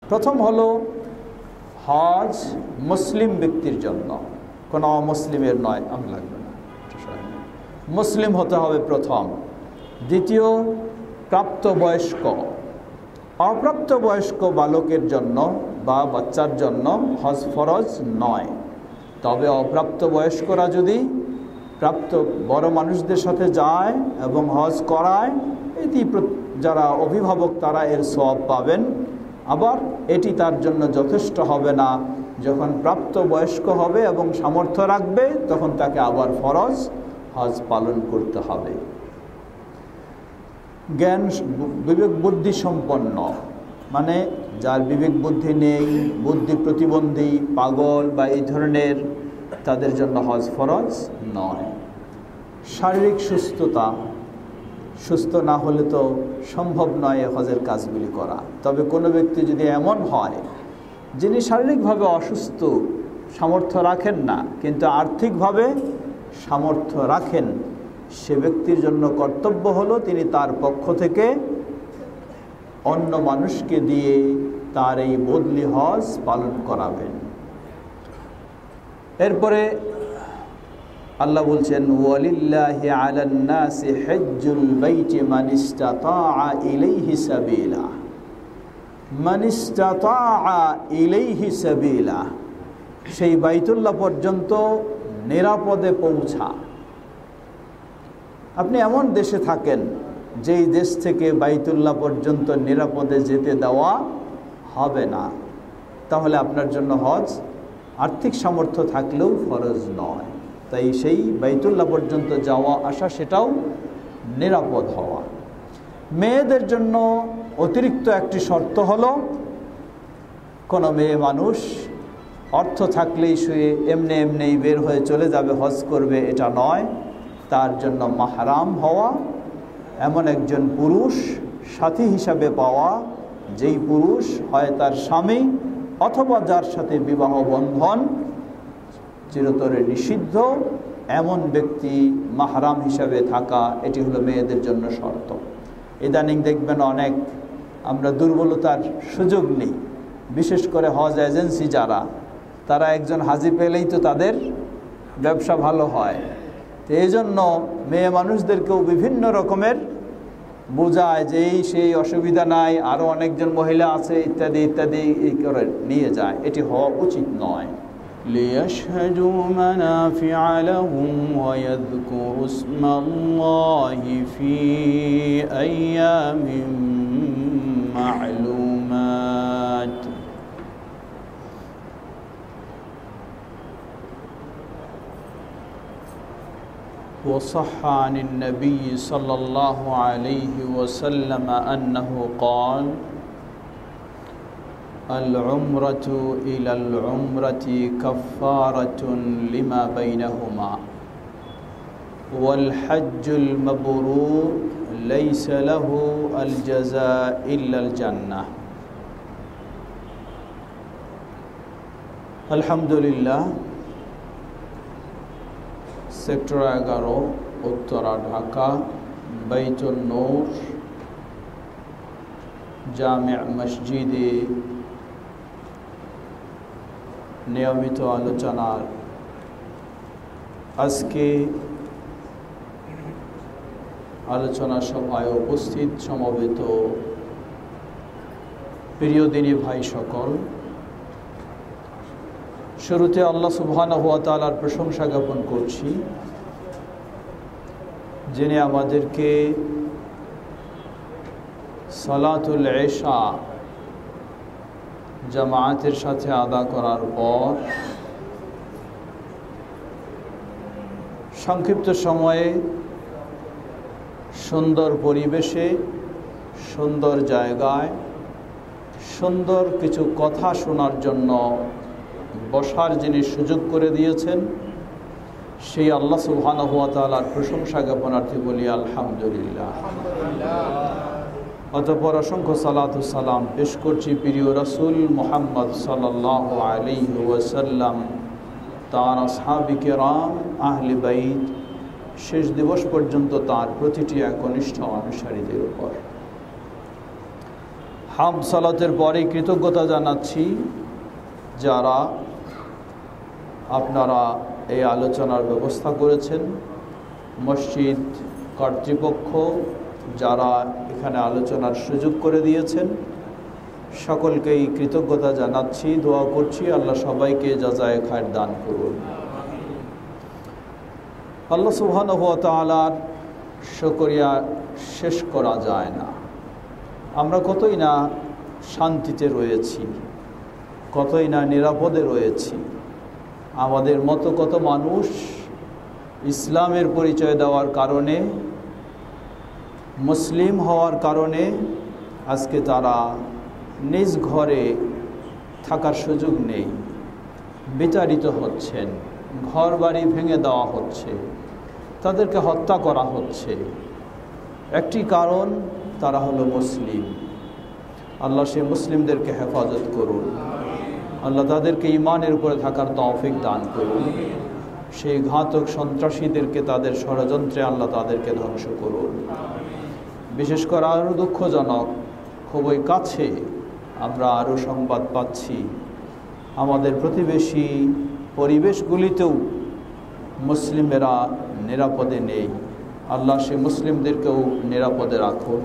প্রথম হলো হজ মুসলিম ব্যক্তির জন্য, কোনো অমুসলিমের নয়, আমি লাগবে না, মুসলিম হতে হবে প্রথম। দ্বিতীয়, প্রাপ্তবয়স্ক। অপ্রাপ্তবয়স্ক বালকের জন্য বা বাচ্চার জন্য হজ ফরজ নয়। তবে অপ্রাপ্তবয়স্করা যদি প্রাপ্ত বড় মানুষদের সাথে যায় এবং হজ করায়, এটি যারা অভিভাবক তারা এর সওয়াব পাবেন। আবার এটি তার জন্য যথেষ্ট হবে না। যখন প্রাপ্তবয়স্ক হবে এবং সামর্থ্য রাখবে তখন তাকে আবার ফরজ হজ পালন করতে হবে। জ্ঞান বিবেক বুদ্ধি সম্পন্ন, মানে যার বিবেক বুদ্ধি নেই, বুদ্ধি প্রতিবন্ধী, পাগল বা এই ধরনের, তাদের জন্য হজ ফরজ নয়। শারীরিক সুস্থতা, সুস্থ না হলে তো সম্ভব নয় হজের কাজগুলি করা। তবে কোনো ব্যক্তি যদি এমন হয় যিনি শারীরিকভাবে অসুস্থ, সামর্থ্য রাখেন না, কিন্তু আর্থিকভাবে সামর্থ্য রাখেন, সে ব্যক্তির জন্য কর্তব্য হলো তিনি তার পক্ষ থেকে অন্য মানুষকে দিয়ে তার এই বদলি হজ পালন করাবেন। এরপরে আল্লাহ বলছেন, ওয়ালিল্লাহি আলান নাসি হজ্জুল বাইতি মান ইসতাতাআ ইলাইহি সাবিলা। মান ইসতাতাআ ইলাইহি সাবিলা, সেই বাইতুল্লাহ পর্যন্ত নিরাপদে পৌঁছা। আপনি এমন দেশে থাকেন যেই দেশ থেকে বাইতুল্লাহ পর্যন্ত নিরাপদে যেতে দেওয়া হবে না, তাহলে আপনার জন্য হজ আর্থিক সামর্থ্য থাকলেও ফরজ নয়। তাই সেই বাইতুল্লাহ পর্যন্ত যাওয়া আসা সেটাও নিরাপদ হওয়া। মেয়েদের জন্য অতিরিক্ত একটি শর্ত হলো, কোনো মেয়ে মানুষ অর্থ থাকলেই শুয়ে এমনি বের হয়ে চলে যাবে হজ করবে, এটা নয়। তার জন্য মাহরাম হওয়া, এমন একজন পুরুষ সাথী হিসাবে পাওয়া, যেই পুরুষ হয় তার স্বামী অথবা যার সাথে বিবাহ বন্ধন চিরতরে নিষিদ্ধ, এমন ব্যক্তি মাহরাম হিসাবে থাকা, এটি হলো মেয়েদের জন্য শর্ত। ইদানিং দেখবেন অনেক আমরা দুর্বলতার সুযোগ নেই, বিশেষ করে হজ এজেন্সি যারা, তারা একজন হাজি পেলেই তো তাদের ব্যবসা ভালো হয়। তো এই জন্য মেয়ে মানুষদেরকেও বিভিন্ন রকমের বোঝায় যে এই সেই অসুবিধা নাই, আরও অনেকজন মহিলা আছে ইত্যাদি ইত্যাদি, এই করে নিয়ে যায়। এটি হওয়া উচিত নয়। লিয়াশহাদু মানাফিআ লাহুম ওয়া ইয়াযকুরু ইসমাল্লাহি ফি আইয়ামিন মা'লুমাত। وصح عن النبي صلى الله عليه وسلم أنه قال: العمرة إلى العمرة كفارة لما بينهما والحج المبرور ليس له الجزاء إلا الجنة. الحمد لله। সেক্টর 11, উত্তরা, ঢাকা, বাইতুন নূর জামে মসজিদে নিয়মিত আলোচনার আজকে আলোচনা সভায় উপস্থিত সমবেত প্রিয় দিনী ভাই সকল, শুরুতে আল্লাহ সুবহানাহু ওয়া তাআলার প্রশংসা জ্ঞাপন করছি, যিনি আমাদেরকে সালাতুল ইশা জামায়াতের সাথে আদা করার পর সংক্ষিপ্ত সময়ে সুন্দর পরিবেশে, সুন্দর জায়গায়, সুন্দর কিছু কথা শোনার জন্য বসার যিনি সুযোগ করে দিয়েছেন, সেই আল্লাহ সুবহানাহু ওয়া তাআলার প্রশংসা জ্ঞাপনার্থে বলি আলহামদুলিল্লাহ। অতঃপর অসংখ্য সালাত ও সালাম পেশ করছি প্রিয় রাসূল মুহাম্মদ সাল্লাল্লাহু আলাইহি ওয়াসাল্লাম, তার আসহাবে কিরাম, আহলে বাইত, শেষ দিবস পর্যন্ত তার প্রতিটি একনিষ্ঠ অনুসারীদের উপর। হাম সালাতের পরে কৃতজ্ঞতা জানাচ্ছি যারা আপনারা এই আলোচনার ব্যবস্থা করেছেন, মসজিদ কর্তৃপক্ষ যারা এখানে আলোচনার সুযোগ করে দিয়েছেন, সকলকেই কৃতজ্ঞতা জানাচ্ছি, দোয়া করছি আল্লাহ সবাইকে জাযায়ে খায়র দান করুন। আল্লাহ সুবহানাহু ওয়া তাআলার শুকরিয়া শেষ করা যায় না। আমরা কতই না শান্তিতে রয়েছি, কতই না নিরাপদে রয়েছি। আমাদের মতো কত মানুষ ইসলামের পরিচয় দেওয়ার কারণে, মুসলিম হওয়ার কারণে আজকে তারা নিজ ঘরে থাকার সুযোগ নেই, বিতাড়িত হচ্ছেন, ঘর বাড়ি ভেঙে দেওয়া হচ্ছে, তাদেরকে হত্যা করা হচ্ছে। একটি কারণ, তারা হলো মুসলিম। আল্লাহ সেই মুসলিমদেরকে হেফাজত করুন, আল্লাহ তাদেরকে ঈমানের উপরে থাকার তৌফিক দান করুন। সেই ঘাতক সন্ত্রাসীদেরকে তাদের ষড়যন্ত্রে আল্লাহ তাদেরকে ধ্বংস করুন। বিশেষ করে আরও দুঃখজনক, খুবই কাছে আমরা আরও সংবাদ পাচ্ছি আমাদের প্রতিবেশী পরিবেশগুলিতেও মুসলিমেরা নিরাপদে নেই। আল্লাহ সে মুসলিমদেরকেও নিরাপদে রাখুন,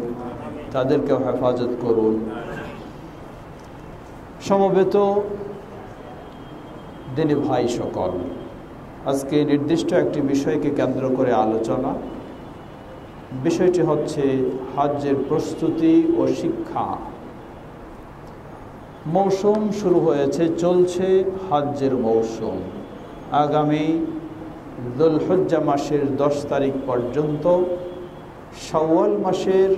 তাদেরকেও হেফাজত করুন। সমবেত দিনী ভাই সকল, আজকে নির্দিষ্ট একটি বিষয়কে কেন্দ্র করে আলোচনা। বিষয়টি হচ্ছে হজ্জের প্রস্তুতি ও শিক্ষা। মৌসুম শুরু হয়েছে, চলছে হজ্জের মৌসুম। আগামী যুলহিজ্জা মাসের 10 তারিখ পর্যন্ত, শাওয়াল মাসের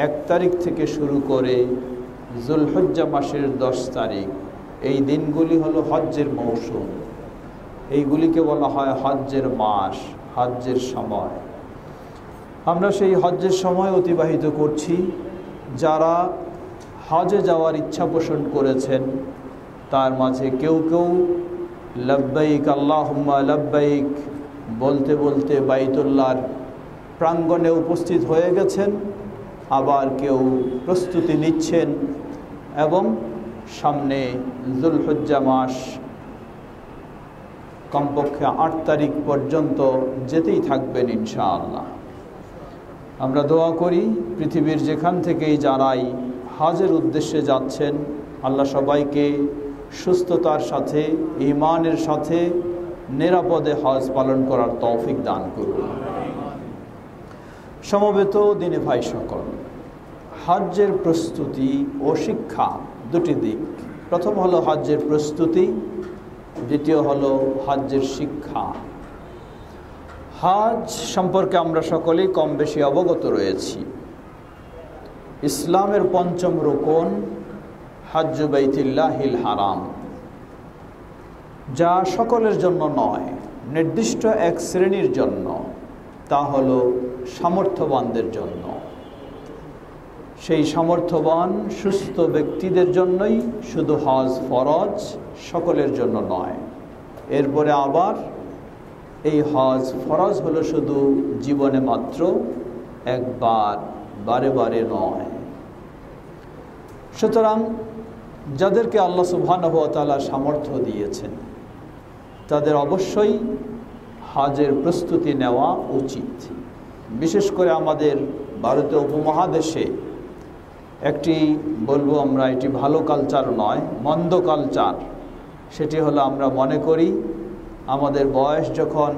1 তারিখ থেকে শুরু করে যুলহিজ্জা মাসের 10 তারিখ, এই দিনগুলি হলো হজ্জের মৌসুম। এইগুলিকে বলা হয় হজ্জের মাস, হজ্জের সময়। আমরা সেই হজ্জের সময় অতিবাহিত করছি। যারা হজে যাওয়ার ইচ্ছা পোষণ করেছেন তার মাঝে কেউ কেউ লব্বাইক আল্লাহুম্মা লব্বাইক বলতে বলতে বাইতুল্লাহর প্রাঙ্গণে উপস্থিত হয়ে গেছেন, আবার কেউ প্রস্তুতি নিচ্ছেন এবং সামনে যুলহিজ্জা মাস কমপক্ষে 8 তারিখ পর্যন্ত যেতেই থাকবেন ইনশাআল্লাহ। আমরা দোয়া করি পৃথিবীর যেখান থেকেই যারাই হজের উদ্দেশ্যে যাচ্ছেন, আল্লাহ সবাইকে সুস্থতার সাথে, ঈমানের সাথে নিরাপদে হজ পালন করার তৌফিক দান করুন। সমবেত দিনী ভাই সকল, হজ্জের প্রস্তুতি ও শিক্ষা দুটি দিক। প্রথম হলো হজ্জের প্রস্তুতি, দ্বিতীয় হলো হজ্জের শিক্ষা। হজ সম্পর্কে আমরা সকলেই কম বেশি অবগত রয়েছি। ইসলামের 5ম রুকন হজ্জু বাইতুল্লাহিল হারাম, যা সকলের জন্য নয়, নির্দিষ্ট এক শ্রেণীর জন্য, তা হলো সামর্থ্যবানদের জন্য। সেই সামর্থ্যবান সুস্থ ব্যক্তিদের জন্যই শুধু হজ ফরজ, সকলের জন্য নয়। এরপরে আবার এই হজ ফরজ হলো শুধু জীবনে মাত্র একবার, বারে বারে নয়। সুতরাং যাদেরকে আল্লাহ সুবহানাহু ওয়া তাআলা সামর্থ্য দিয়েছেন তাদের অবশ্যই হজের প্রস্তুতি নেওয়া উচিত। বিশেষ করে আমাদের ভারতীয় উপমহাদেশে একটি, বলবো আমরা, এটি ভালো কালচার নয়, মন্দ কালচার। সেটি হলো আমরা মনে করি আমাদের বয়স যখন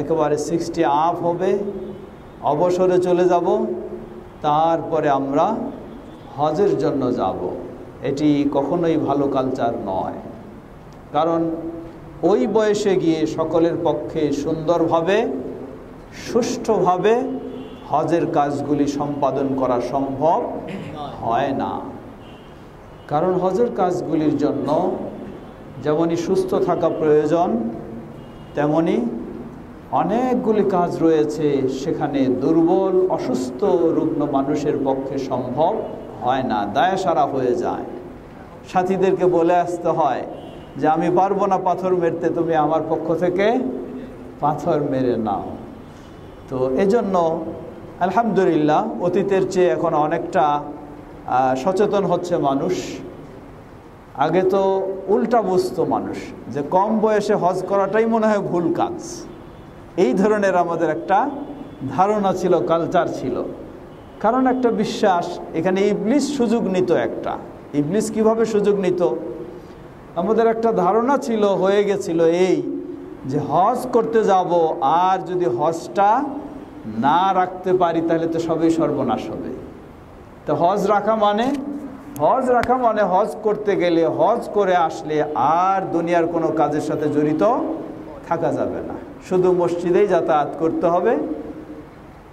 একেবারে 60 আপ হবে, অবসরে চলে যাব, তারপরে আমরা হজের জন্য যাব। এটি কখনোই ভালো কালচার নয়। কারণ ওই বয়সে গিয়ে সকলের পক্ষে সুন্দরভাবে, সুষ্ঠুভাবে হজের কাজগুলি সম্পাদন করা সম্ভব হয় না। কারণ হজের কাজগুলির জন্য যেমনই সুস্থ থাকা প্রয়োজন, তেমনি অনেকগুলি কাজ রয়েছে, সেখানে দুর্বল, অসুস্থ, রুগ্ন মানুষের পক্ষে সম্ভব হয় না, দায়সারা হয়ে যায়। সাথীদেরকে বলে আসতে হয় যে আমি পারবো না পাথর মেরতে, তুমি আমার পক্ষ থেকে পাথর মেরে নাও। তো এজন্য আলহামদুলিল্লাহ অতীতের চেয়ে এখন অনেকটা সচেতন হচ্ছে মানুষ। আগে তো উল্টা বুঝতো মানুষ যে কম বয়সে হজ করাটাই মনে হয় ভুল কাজ, এই ধরনের আমাদের একটা ধারণা ছিল, কালচার ছিল। কারণ একটা বিশ্বাস, এখানে ইবলিস সুযোগ নিত। ইবলিস কিভাবে সুযোগ নিত? আমাদের একটা ধারণা ছিল, হয়ে গেছিল এই যে হজ করতে যাব, আর যদি হজটা না রাখতে পারি তাহলে তো সবই সর্বনাশ হবে। তো হজ রাখা মানে হজ করতে গেলে, হজ করে আসলে আর দুনিয়ার কোনো কাজের সাথে জড়িত থাকা যাবে না, শুধু মসজিদেই যাতায়াত করতে হবে।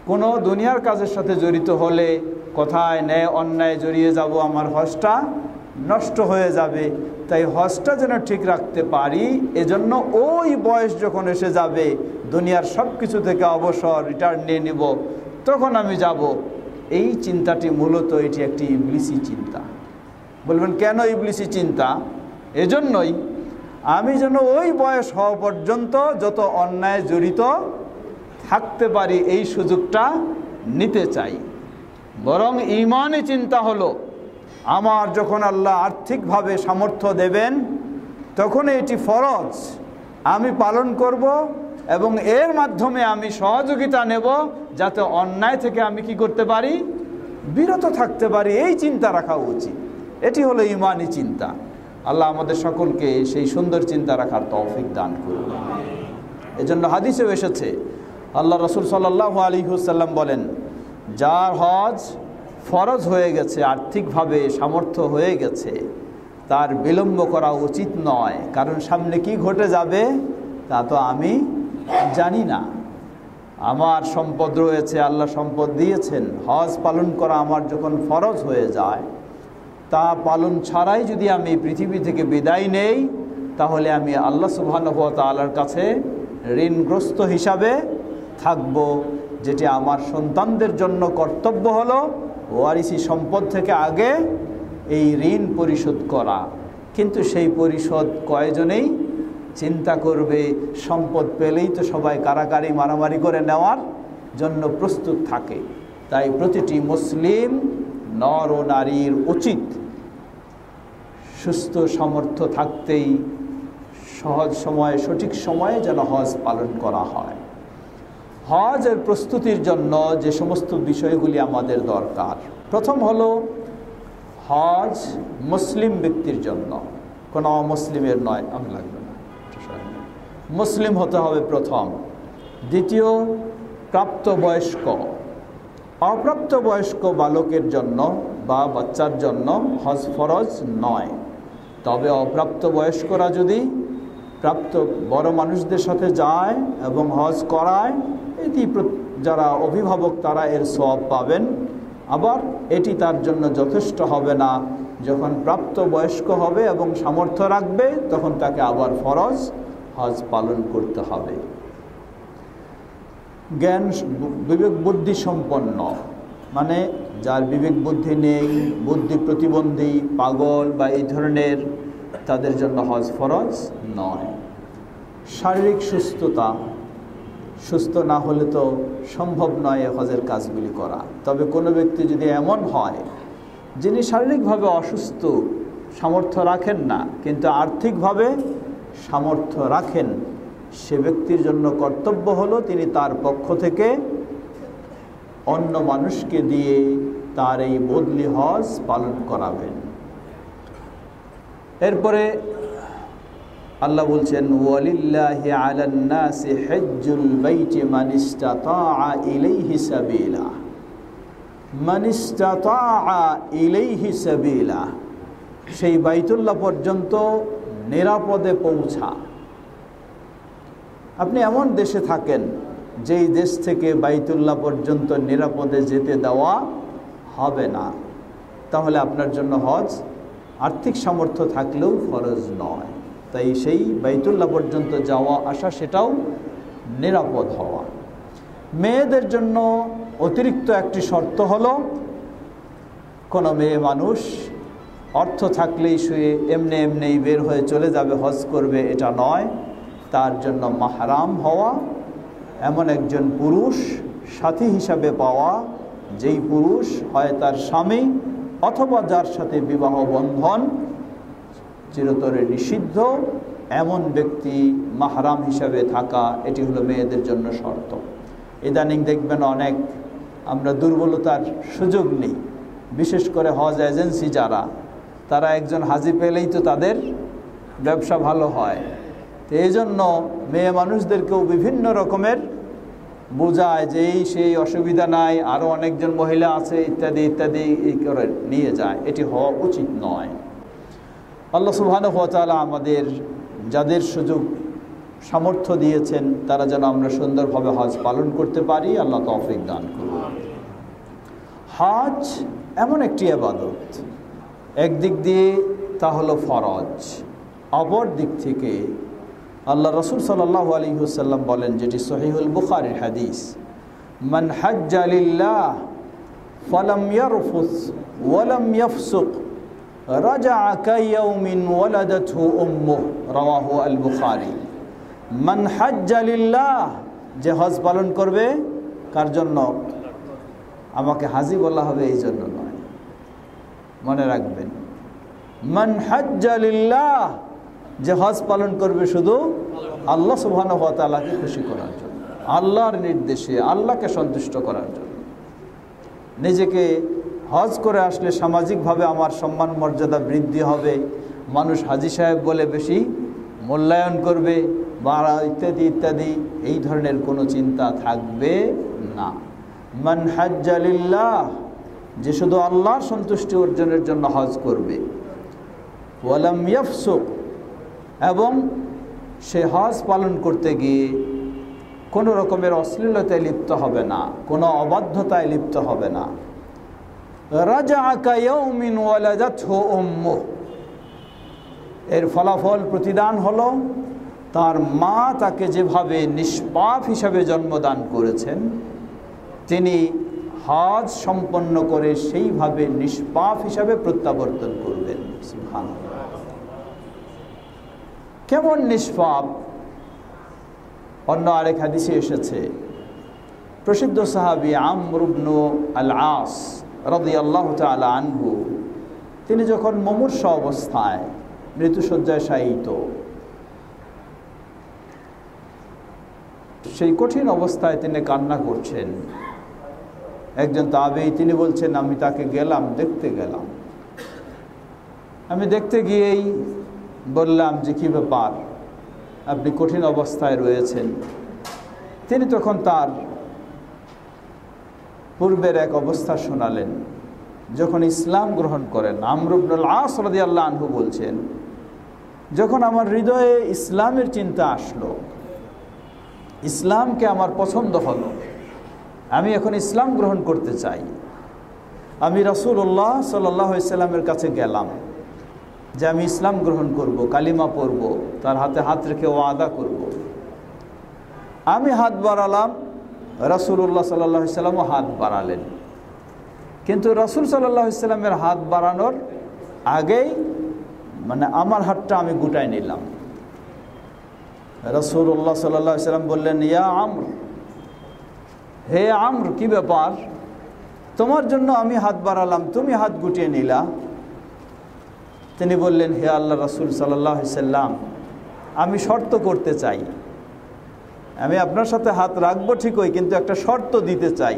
কোনো দুনিয়ার কাজের সাথে জড়িত হলে কোথায় ন্যায় অন্যায় জড়িয়ে যাব, আমার হজটা নষ্ট হয়ে যাবে। তাই হজটা যেন ঠিক রাখতে পারি, এজন্য ওই বয়স যখন এসে যাবে, দুনিয়ার সব কিছু থেকে অবসর, রিটার্ন নিয়ে নিব, তখন আমি যাব। এই চিন্তাটি মূলত এটি একটি ইবলিসি চিন্তা। বলবেন কেন ইবলিসি চিন্তা? এজন্যই আমি যেন ওই বয়স হওয়া পর্যন্ত যত অন্যায় জড়িত থাকতে পারি, এই সুযোগটা নিতে চাই। বরং ঈমানি চিন্তা হলো, আমার যখন আল্লাহ আর্থিকভাবে সামর্থ্য দেবেন, তখন এটি ফরজ আমি পালন করব, এবং এর মাধ্যমে আমি সহযোগিতা নেব যাতে অন্যায় থেকে আমি কি করতে পারি, বিরত থাকতে পারি। এই চিন্তা রাখা উচিত। এটি হলো ঈমানি চিন্তা। আল্লাহ আমাদের সকলকে সেই সুন্দর চিন্তা রাখার তৌফিক দান করুন। এজন্য হাদিসেও এসেছে, আল্লাহ রাসূল সাল্লাল্লাহু আলাইহি ওয়াসাল্লাম বলেন, যার হজ ফরজ হয়ে গেছে, আর্থিকভাবে সামর্থ্য হয়ে গেছে, তার বিলম্ব করা উচিত নয়। কারণ সামনে কি ঘটে যাবে তা তো আমি জানি না। আমার সম্পদ রয়েছে, আল্লাহ সম্পদ দিয়েছেন, হজ পালন করা আমার যখন ফরজ হয়ে যায়, তা পালন ছাড়াই যদি আমি পৃথিবী থেকে বিদায় নেই, তাহলে আমি আল্লাহ সুবহানাহু ওয়া তাআলার কাছে ঋণগ্রস্ত হিসাবে থাকব। যেটি আমার সন্তানদের জন্য কর্তব্য হলো ওয়ারিসি সম্পদ থেকে আগে এই ঋণ পরিশোধ করা। কিন্তু সেই পরিশোধ কয়জনেই চিন্তা করবে? সম্পদ পেলেই তো সবাই কারাকারি মারামারি করে নেওয়ার জন্য প্রস্তুত থাকে। তাই প্রতিটি মুসলিম নর ও নারীর উচিত সুস্থ সামর্থ্য থাকতেই সহজ সময়ে, সঠিক সময়ে যেন হজ পালন করা হয়। হজের প্রস্তুতির জন্য যে সমস্ত বিষয়গুলি আমাদের দরকার, প্রথম হলো হজ মুসলিম ব্যক্তির জন্য, কোনো অমুসলিমের নয়। আমি লাগবে না, মুসলিম হতে হবে প্রথম। দ্বিতীয়, প্রাপ্তবয়স্ক। অপ্রাপ্তবয়স্ক বালকের জন্য বা বাচ্চার জন্য হজ ফরজ নয়। তবে অপ্রাপ্তবয়স্করা যদি প্রাপ্ত বড় মানুষদের সাথে যায় এবং হজ করায়, এটি যারা অভিভাবক তারা এর সওয়াব পাবেন। আবার এটি তার জন্য যথেষ্ট হবে না। যখন প্রাপ্তবয়স্ক হবে এবং সামর্থ্য রাখবে, তখন তাকে আবার ফরজ হজ পালন করতে হবে। জ্ঞান বিবেক বুদ্ধি সম্পন্ন, মানে যার বিবেক বুদ্ধি নেই, বুদ্ধি প্রতিবন্ধী, পাগল বা এই ধরনের, তাদের জন্য হজ ফরজ নয়। শারীরিক সুস্থতা, সুস্থ না হলে তো সম্ভব নয় হজের কাজগুলি করা। তবে কোনো ব্যক্তি যদি এমন হয় যিনি শারীরিকভাবে অসুস্থ, সামর্থ্য রাখেন না, কিন্তু আর্থিকভাবে সামর্থ্য রাখেন, সে ব্যক্তির জন্য কর্তব্য হলো তিনি তার পক্ষ থেকে অন্য মানুষকে দিয়ে তার এই বদলি হজ পালন করাবেন। এরপরে আল্লাহ বলছেন, ওয়ালিল্লাহি আলান নাসি হজ্জুল বাইতি মান ইসতাতাআ ইলাইহি সাবিলা। মান ইসতাতাআ ইলাইহি সাবিলা, সেই বাইতুল্লাহ পর্যন্ত নিরাপদে পৌঁছা। আপনি এমন দেশে থাকেন যেই দেশ থেকে বাইতুল্লাহ পর্যন্ত নিরাপদে যেতে দেওয়া হবে না, তাহলে আপনার জন্য হজ আর্থিক সামর্থ্য থাকলেও ফরজ নয়। তাই সেই বাইতুল্লাহ পর্যন্ত যাওয়া আসা সেটাও নিরাপদ হওয়া। মেয়েদের জন্য অতিরিক্ত একটি শর্ত হলো, কোনো মেয়ে মানুষ অর্থ থাকলেই শুয়ে এমনি বের হয়ে চলে যাবে, হজ করবে, এটা নয়। তার জন্য মাহরাম হওয়া, এমন একজন পুরুষ সাথী হিসাবে পাওয়া, যেই পুরুষ হয় তার স্বামী অথবা যার সাথে বিবাহ বন্ধন চিরতরে নিষিদ্ধ এমন ব্যক্তি মাহরাম হিসাবে থাকা, এটি হলো মেয়েদের জন্য শর্ত। ইদানিং দেখবেন অনেক আমরা দুর্বলতার সুযোগ নেই, বিশেষ করে হজ এজেন্সি যারা, তারা একজন হাজি পেলেই তো তাদের ব্যবসা ভালো হয়। তো এই জন্য মেয়ে মানুষদেরকেও বিভিন্ন রকমের বোঝায় যে এই সেই অসুবিধা নাই, আরও অনেকজন মহিলা আছে ইত্যাদি ইত্যাদি এই করে নিয়ে যায়। এটি হওয়া উচিত নয়। আল্লাহ সুবহানাহু ওয়া তাআলা আমাদের যাদের সুযোগ সামর্থ্য দিয়েছেন তারা যেন আমরা সুন্দরভাবে হজ পালন করতে পারি, আল্লাহ তৌফিক দান করুন। হজ এমন একটি ইবাদত, একদিক দিয়ে তা হলো ফরজ, অপর দিক থেকে আল্লাহ রাসূল সাল্লাল্লাহু আলাইহি ওয়াসাল্লাম বলেন, যেটি সহিহুল বুখারীর হাদিস, মান হাজ্জা লিল্লাহ ফালাম ইয়ারফুস ওয়ালাম ইয়াফসুক রাজাআ কায়াউমিন ওয়ালাদাতহু উম্মুহু, রাওয়াহু আল বুখারী। মান হাজ্জা লিল্লাহ, যে হজ পালন করবে কার জন্য? আমাকে হাজি বলা হবে এই জন্য নয়, মনে রাখবেন। মান হাজ্জা লিল্লাহ, যে হজ পালন করবে শুধু আল্লাহ সুবহানাহু ওয়া তাআলাকে খুশি করার জন্য, আল্লাহর নির্দেশে আল্লাহকে সন্তুষ্ট করার জন্য। নিজেকে হজ করে আসলে সামাজিকভাবে আমার সম্মান মর্যাদা বৃদ্ধি হবে, মানুষ হাজি সাহেব বলে বেশি মূল্যায়ন করবে বা ইত্যাদি ইত্যাদি, এই ধরনের কোনো চিন্তা থাকবে না। মান হাজ্জা লিল্লাহ, যে শুধু আল্লাহর সন্তুষ্টি অর্জনের জন্য হজ করবে, ওয়ালাম ইয়াফসুক, এবং সে হজ পালন করতে গিয়ে কোনো রকমের অশ্লীলতায় লিপ্ত হবে না, কোনো অবাধ্যতায় লিপ্ত হবে না। রাজাআ কায়াউমিন ওয়ালাদাতহু উম্মুহু, এর ফলাফল প্রতিদান হলো তার মা তাকে যেভাবে নিষ্পাপ হিসাবে জন্মদান করেছেন, তিনি হজ সম্পন্ন করে সেইভাবে নিষ্পাপ হিসাবে প্রত্যাবর্তন করবেন। সুবহানাল্লাহ। কেমন নিষ্পাপ? অন্য আরেক হাদিসে এসেছে, প্রসিদ্ধ সাহাবী আমর ইবনে আল আস রাদিয়াল্লাহু তাআলা আনহু, তিনি যখন মুমূর্ষ অবস্থায় মৃত্যুশয্যায় শায়িত, সেই কঠিন অবস্থায় তিনি কান্না করছেন। একজন তাবেঈ তিনি বলছেন, আমি তাকে দেখতে গেলাম। আমি দেখতে গিয়েই বললাম যে কী ব্যাপার, আপনি কঠিন অবস্থায় রয়েছেন। তিনি তখন তার পূর্বের এক অবস্থা শোনালেন যখন ইসলাম গ্রহণ করেন। আমর ইবনে আল আস রাদিয়াল্লাহু আনহু বলছেন, যখন আমার হৃদয়ে ইসলামের চিন্তা আসলো, ইসলামকে আমার পছন্দ হলো, আমি এখন ইসলাম গ্রহণ করতে চাই, আমি রাসূলুল্লাহ সাল্লাল্লাহু আলাইহি সাল্লামের কাছে গেলাম যে আমি ইসলাম গ্রহণ করব, কালিমা পড়ব, তার হাতে হাত রেখে ওয়াদা করব। আমি হাত বাড়ালাম, রাসূলুল্লাহ সাল্লাল্লাহু আলাইহি সাল্লামও হাত বাড়ালেন, কিন্তু রাসূল সাল্লাল্লাহু আলাইহি সাল্লামের হাত বাড়ানোর আগেই আমার হাতটা আমি গুটায় নিলাম। রাসূলুল্লাহ সাল্লাল্লাহু আলাইহি সাল্লাম বললেন, ইয়া আমর, হে আমর, কি ব্যাপার? তোমার জন্য আমি হাত বাড়ালাম, তুমি হাত গুটিয়ে নিলা। তিনি বললেন, হে আল্লাহ রাসূল সাল্লাল্লাহু আলাইহি সাল্লাম, আমি শর্ত করতে চাই, আমি আপনার সাথে হাত রাখবো ঠিকই, কিন্তু একটা শর্ত দিতে চাই।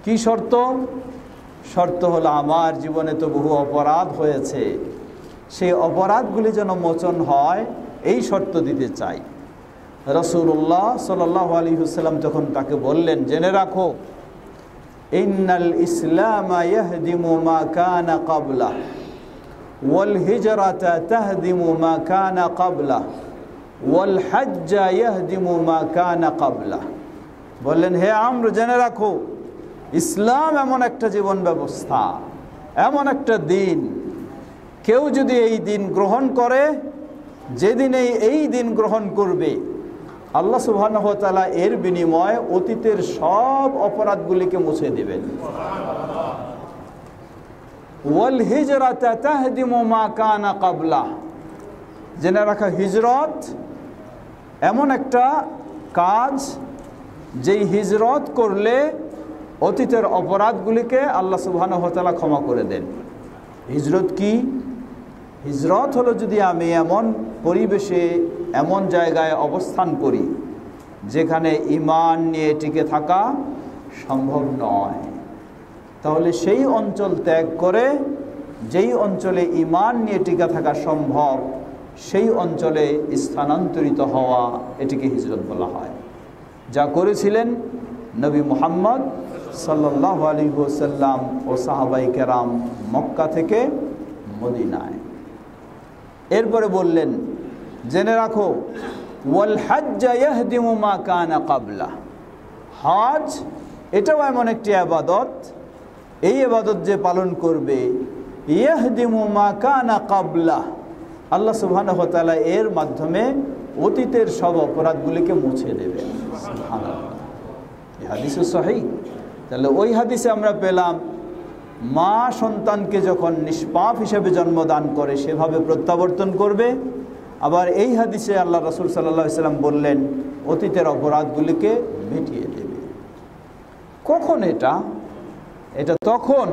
কি শর্ত? শর্ত হলো আমার জীবনে তো বহু অপরাধ হয়েছে, সেই অপরাধগুলি যেন মোচন হয়, এই শর্ত দিতে চাই। রাসূলুল্লাহ সাল্লাল্লাহু আলাইহি ওয়াসাল্লাম তখন তাকে বললেন, জেনে রাখো, ইন্নাল ইসলামা ইয়াহদিমু মা কানা ক্বাবলা ওয়াল হিজরাতা তাহদিমু মা কানা ক্বাবলা ওয়াল হাজ্জা ইয়াহদিমু মা কানা ক্বাবলা। বললেন, হে আমর, জেনে রাখো, ইসলাম এমন একটা জীবন ব্যবস্থা, এমন একটা দিন, কেউ যদি এই দিন গ্রহণ করে, যেদিনে এই দিন গ্রহণ করবে, আল্লাহ সুবহানাহু ওয়া তাআলা এর বিনিময়ে অতীতের সব অপরাধগুলিকে মুছে দেবেন। ওয়াল হিজরাতা তাহদিমু মা কানা ক্বাবলা, জেনে রাখা, হিজরত এমন একটা কাজ যেই হিজরত করলে অতীতের অপরাধগুলিকে আল্লাহ সুবহানাহু ওয়া তাআলা ক্ষমা করে দেন। হিজরত কি? হিজরত হলো যদি আমি এমন পরিবেশে এমন জায়গায় অবস্থান করি যেখানে ঈমান নিয়ে টিকে থাকা সম্ভব নয়, তাহলে সেই অঞ্চল ত্যাগ করে যেই অঞ্চলে ঈমান নিয়ে টিকে থাকা সম্ভব সেই অঞ্চলে স্থানান্তরিত হওয়া, এটিকে হিজরত বলা হয়। যা করেছিলেন নবী মুহাম্মদ সাল্লাল্লাহু আলাইহি ওয়াসাল্লাম ও সাহাবায়ে কেরাম মক্কা থেকে মদিনায়। এরপরে বললেন, জেনে রাখো ওয়াল হজ্জ ইয়াহদিমু মা কানা ক্বাবলা, হজ এটাও এমন একটি ইবাদত, এই ইবাদত যে পালন করবে ইয়াহদিমু মা কানা ক্বাবলা, আল্লাহ সুবহানাহু ওয়া তাআলা এর মাধ্যমে অতীতের সব অপরাধগুলিকে মুছে দেবেন। সুবহানাল্লাহ, এই হাদিস সহিহ। তাহলে ওই হাদিসে আমরা পেলাম মা সন্তানকে যখন নিষ্পাপ হিসেবে জন্মদান করে সেভাবে প্রত্যাবর্তন করবে। আবার এই হাদিসে আল্লাহ রাসূল সাল্লাল্লাহু আলাইহি সাল্লাম বললেন অতীতের অপরাধগুলিকে মিটিয়ে দেবে। কখন এটা? এটা তখন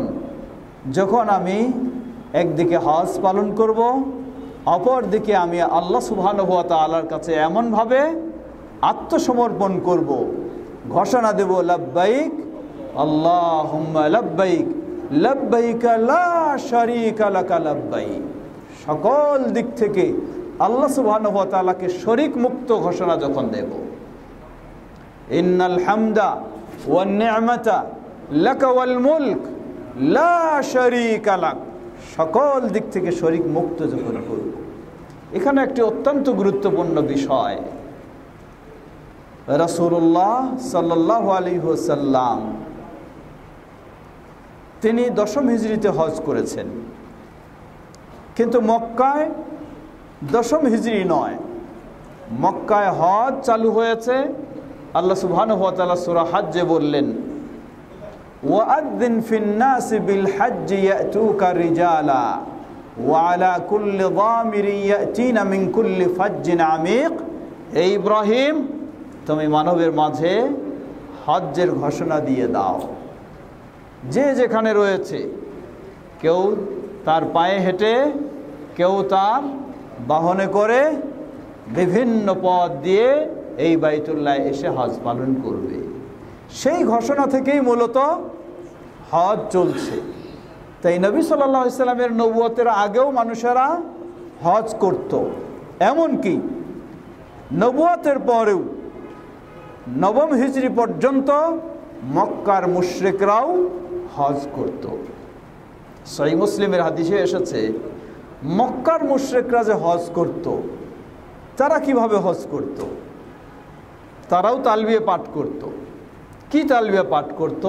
যখন আমি একদিকে হজ পালন করব, অপর দিকে আমি আল্লাহ সুবহানাহু ওয়া তাআলার কাছে এমনভাবে আত্মসমর্পণ করব, ঘোষণা দেব লাব্বাইক আল্লাহুম্মা লাব্বাইক লাব্বাইক লা শারীকা লাকা লাব্বাইক। সকল দিক থেকে আল্লাহ সুবহানাহু ওয়া তাআলাকে শরীক মুক্ত ঘোষণা যখন দেব, ইন্নাল হামদা ওয়ান নি'মাতা লাকা ওয়াল মুলক লা শারীকা লাক, সকল দিক থেকে শরীক মুক্ত যখন করব। এখানে একটি অত্যন্ত গুরুত্বপূর্ণ বিষয়, রাসূলুল্লাহ সাল্লাল্লাহু আলাইহি ওয়াসাল্লাম তিনি 10ম হিজরিতে হজ করেছেন, কিন্তু মক্কায় 10ম হিজরি নয়, মক্কায় হজ চালু হয়েছে। আল্লাহ সুবহানাহু ওয়া তাআলা সূরা হজ্জে বললেন, ওয়াআযযিন ফিন নাসি বিল হজ্জি ইয়াতুকা রিজালা ওয়া আলা কুল্লি যামিরিন ইয়াতিনা মিন কুল্লি ফাজ্জিন আমিক। হে ইব্রাহিম, তুমি মানবের মাঝে হজ্জের ঘোষণা দিয়ে দাও, যে যেখানে রয়েছে, কেউ তার পায়ে হেঁটে, কেউ তার বাহনে করে, বিভিন্ন পথ দিয়ে এই বাইতুল্লাহ এসে হজ পালন করবে। সেই ঘোষণা থেকেই মূলত হজ চলছে। তাই নবী সাল্লাল্লাহু আলাইহি সাল্লামের নবুয়তের আগেও মানুষেরা হজ করত, এমনকি নবুয়তের পরেও 9ম হিজরি পর্যন্ত মক্কার মুশরিকরাও হজ করত। সহিহ মুসলিমের হাদিসে এসেছে মক্কার মুশরিকরা যে হজ করত, তারা কিভাবে হজ করত? তারাও তালবিয়া পাঠ করত। কি তালবিয়া পাঠ করত?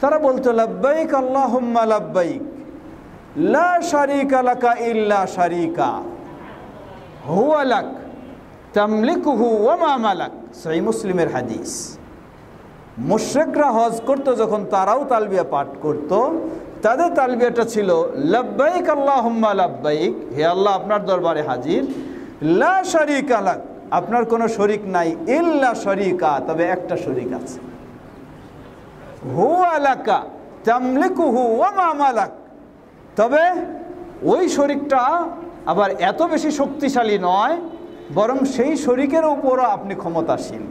তারা বলতো লাব্বাইক আল্লাহুম্মা লাব্বাইক লা শারীকা লাকা ইল্লা শারীকা হুয়া লাক তামলিকুহু ওয়া মা মালাক। সহিহ মুসলিমের হাদিস। মুশরিকরা হজ করত যখন, তারাও তালবিয়া পাঠ করত। তাদের তালবিয়াটা ছিল লাব্বাইক আল্লাহুম্মা লাব্বাইক, হে আল্লাহ আপনার দরবারে হাজির, লা শারীকা লাক, আপনার কোনো শরীক নাই, ইল্লা শারীকা, তবে একটা শরীক আছে, হুয়া লাকা তামলিকুহু ওয়া মা মালাক, তবে ওই শরীকটা আবার এত বেশি শক্তিশালী নয়, বরং সেই শরীকের উপরও আপনি ক্ষমতাশীল।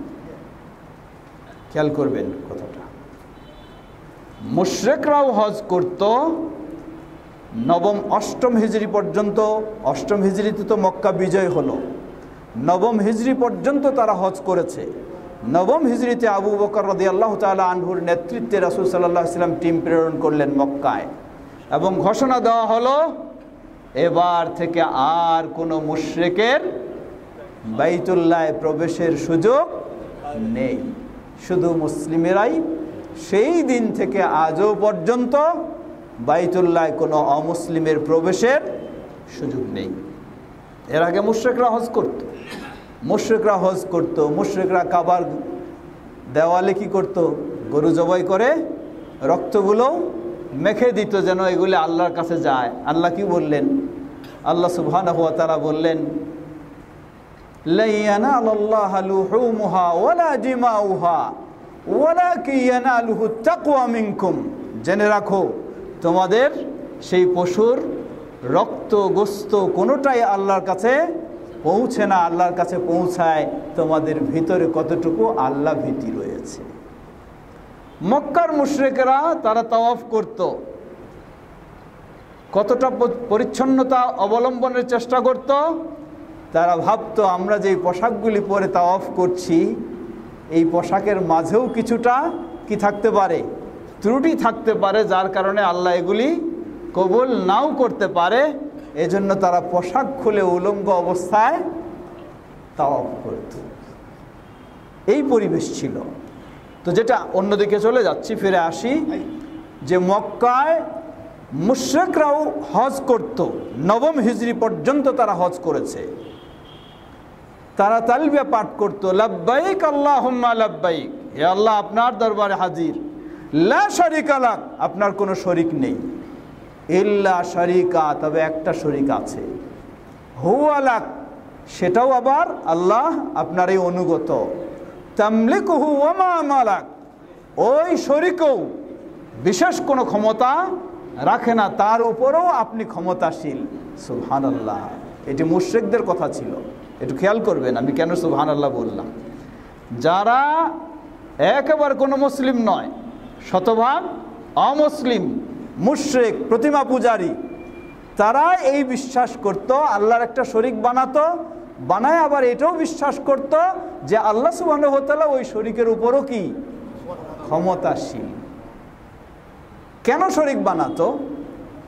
খেয়াল করবেন কথাটা। মুশরিকরাও হজ করত 9ম 8ম হিজরি পর্যন্ত। 8ম হিজরিতে তো মক্কা বিজয় হলো, 9ম হিজরি পর্যন্ত তারা হজ করেছে। 9ম হিজরিতে আবু বকর রাদিয়াল্লাহু তাআলা আনহুর নেতৃত্বে রাসূল সাল্লাল্লাহু আলাইহি ওয়াসাল্লাম টিম প্রেরণ করলেন মক্কায়, এবং ঘোষণা দেওয়া হলো এবার থেকে আর কোনো মুশরিকের বাইতুল্লাহ প্রবেশের সুযোগ নেই, শুধু মুসলিমেরাই। সেই দিন থেকে আজও পর্যন্ত বাইতুল্লাহ কোনো অমুসলিমের প্রবেশের সুযোগ নেই। এর আগে মুশরিকরা হজ করত, মুশরিকরা কাবার দেওয়ালে কি করত? গরু জবাই করে রক্তগুলো মেখে দিত যেন এগুলি আল্লাহর কাছে যায়। আল্লাহ কি বললেন? আল্লাহ সুবহানাহু ওয়া তাআলা বললেন, লা ইয়ানালুল্লাহা লুহুমুহা ওয়ালা দিমাউহা ওয়ালাকিন ইয়ানালুহু তাকওয়া মিনকুম, জেনে রাখো তোমাদের সেই পশুর রক্ত গোস্ত কোনোটাই আল্লাহর কাছে পৌঁছে না, আল্লাহর কাছে পৌঁছায় তোমাদের ভিতরে কতটুকু আল্লাহ ভীতি রয়েছে। মক্কার মুশরিকরা তারা তাওয়াফ করত, কতটা পরিচ্ছন্নতা অবলম্বনের চেষ্টা করত। তারা ভাবতো আমরা যেই পোশাকগুলি পরে তাওয়াফ করছি এই পোশাকের মাঝেও কিছুটা কি থাকতে পারে, ত্রুটি থাকতে পারে, যার কারণে আল্লাহ এগুলি কবুল নাও করতে পারে। এজন্য তারা পোশাক খুলে উলঙ্গ অবস্থায় তাওয়াফ করত। এই পরিবেশ ছিল। তো যেটা অন্যদিকে চলে যাচ্ছি, ফিরে আসি যে মক্কায় মুশরিকরাও হজ করত, নবম হিজরি পর্যন্ত তারা হজ করেছে। তারা তালবিয়া পাঠ করত, লাব্বাইক আল্লাহুম্মা লাব্বাইক, হে আল্লাহ আপনার দরবারে হাজির, লা শারিকা লাক, আপনার কোনো শরিক নেই, ইল্লা শারিকা, তবে একটা শরিক আছে, হুয়া লাক, সেটাও আবার আল্লাহ আপনারই অনুগত, তামলিকুহু ওয়া মা মালাক, ওই শরিকও বিশেষ কোনো ক্ষমতা রাখে না, তার উপরেও আপনি ক্ষমতাশীল। সুবহানাল্লাহ, এটি মুশরিকদের কথা ছিল। একটু খেয়াল করবেন আমি কেন সুবহানাল্লাহ বললাম। যারা একেবারে কোনো মুসলিম নয়, শতভাগ অমুসলিম, মুশরিক, প্রতিমা পূজারী, তারা এই বিশ্বাস করত আল্লাহর একটা শরিক বানাতো, বানায় আবার এটাও বিশ্বাস করত যে আল্লাহ সুবহানাহু ওয়া তাআলা ওই শরিকের উপরও কি ক্ষমতাশীল। কেন শরিক বানাতো?